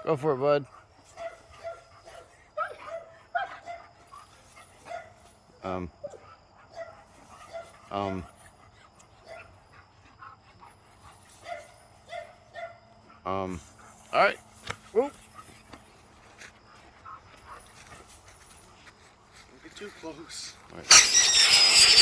Go for it, bud. Um. All right. Whoop. Don't get too close. All right.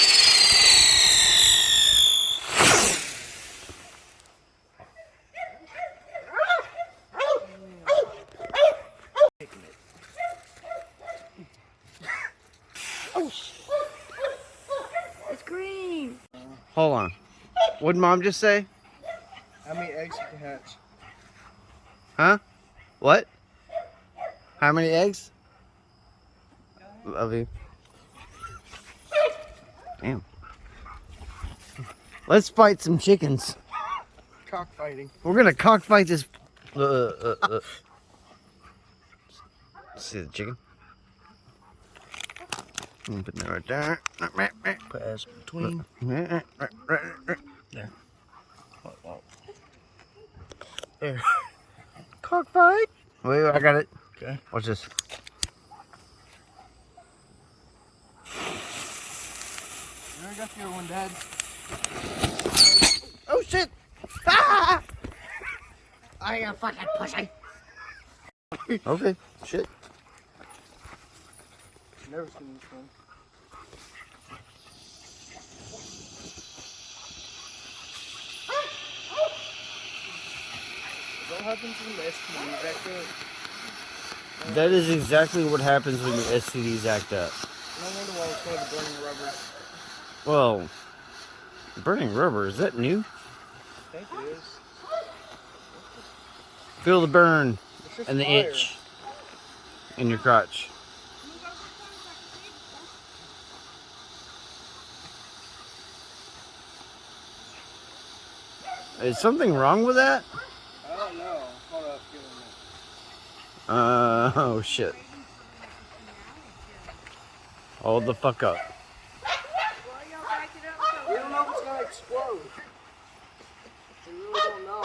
Oh, it's green. Hold on. What did Mom just say? How many eggs you can hatch? Huh? What? How many eggs? Love you. Damn. Let's fight some chickens. Cockfighting. We're gonna cockfight this. See the chicken? Put that right there. Pass between. There. There. Cockfight. Wait, I got it. Okay. Watch this. I got the other one, Dad. Oh shit! Ah! I am fucking pussy. Okay, shit. Never seen this one. What happens when the STDs act up? That is exactly what happens when your STDs act up. No wonder why it's called the burning rubber. Well, burning rubber, is that new? I think it is. Feel the burn It's just and the fire. itch in your crotch. Is something wrong with that? I don't know. Hold up, give me Oh shit. Hold the fuck up. We don't know if it's gonna explode. We really don't know.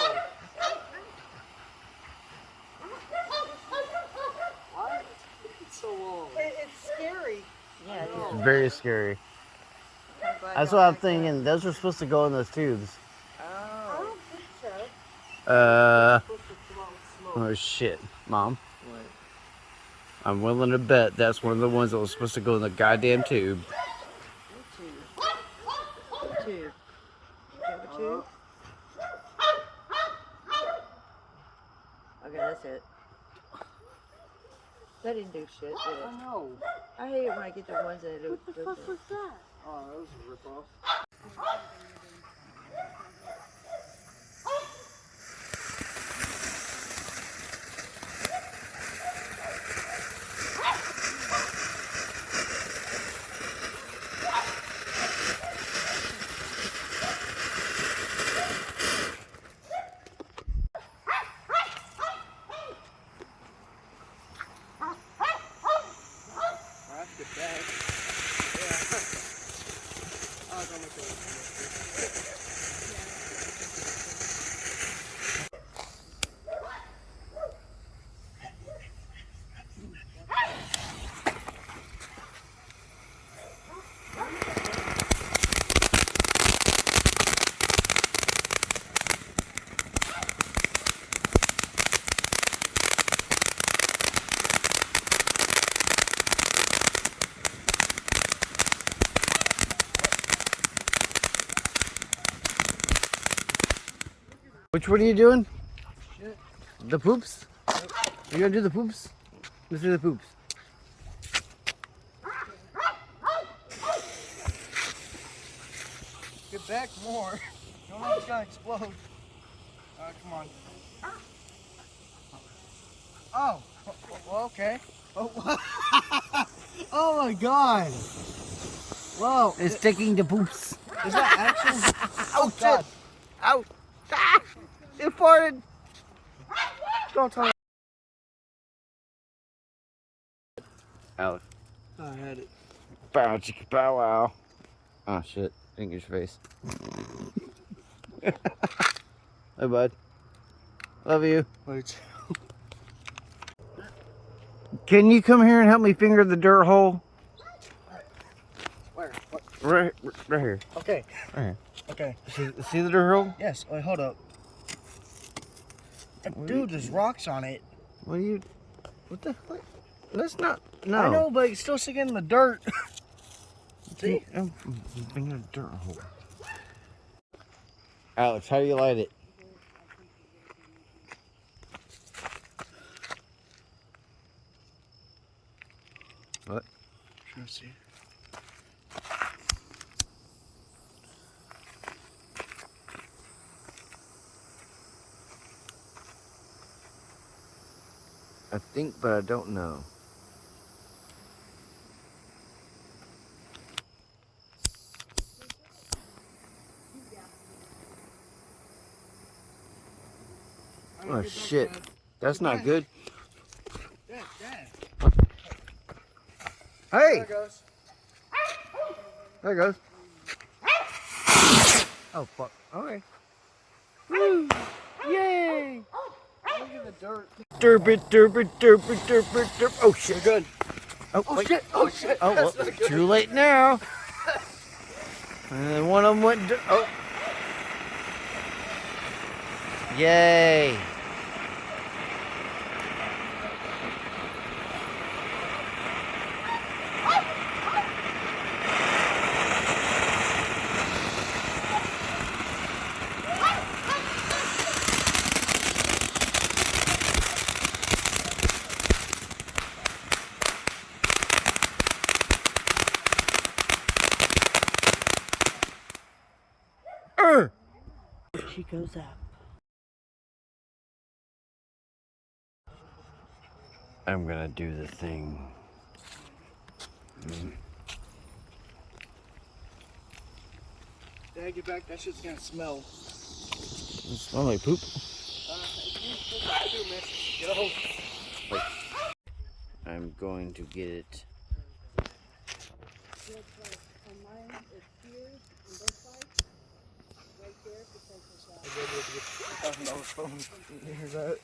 Why is it so long? It's scary. Yeah, it It's is. very scary. I'm glad That's y'all what I'm like thinking. Those are supposed to go in those tubes. that. Oh. I don't think so. Oh shit, Mom. What? I'm willing to bet that's one of the ones that was supposed to go in the goddamn tube. What tube? You have a tube? Okay, that's it. That didn't do shit, did it? I know. I hate it when I get the ones that do. What the fuck was that? Oh, that was a ripoff. That's good bag. Yeah. Oh, it's almost over. Which one are you doing? Shit. The poops? You gonna do the poops? Let's do the poops. Get back more. Don't know if it's gonna explode. Come on. Oh. Well, okay. Oh. Oh my god. Whoa. It's taking the poops. Is that actual? Oh God. shit! Ow! Ah! It farted! Don't tell me. Alex. I had it. Bow chicka bow wow. Oh shit. English face. Hey bud. Love you. Wait. Can you come here and help me finger the dirt hole? Where? What? Right here. Okay. Right here. Okay. See the dirt hole? Yes. Wait, hold up. Dude, there's rocks on it. What the fuck? That's not. No. I know, but it's still sticking in the dirt. See? I'm fingering a dirt hole. Alex, how do you light it? What? Trying to see. I think, but I don't know. Oh shit. That's not good. Dad. Hey! There it goes. There it goes. Oh fuck. Okay. Woo! Yay! Look at the dirt. Derp it, derp it, derp it, derp it, derp. Oh shit. You're good. Oh, Oh wait. shit! Oh shit! Oh, well, That's not good. too late now. And then one of them went. Oh. Yay. She goes up. I'm gonna do the thing. Dad, get back. That shit's gonna smell. It smells like poop. Get a hold. I'm going to get it. Here's that.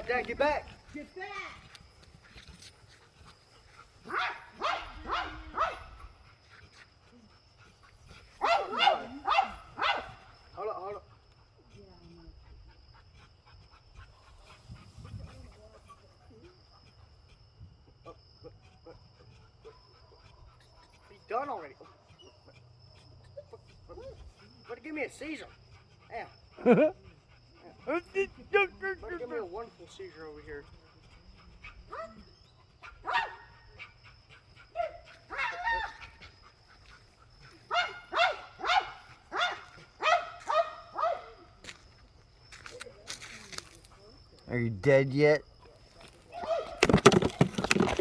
Dad, get back. Get back! Hold up. He's done already. But give me a seizure. Damn. But give me a wonderful seizure over here. Are you dead yet?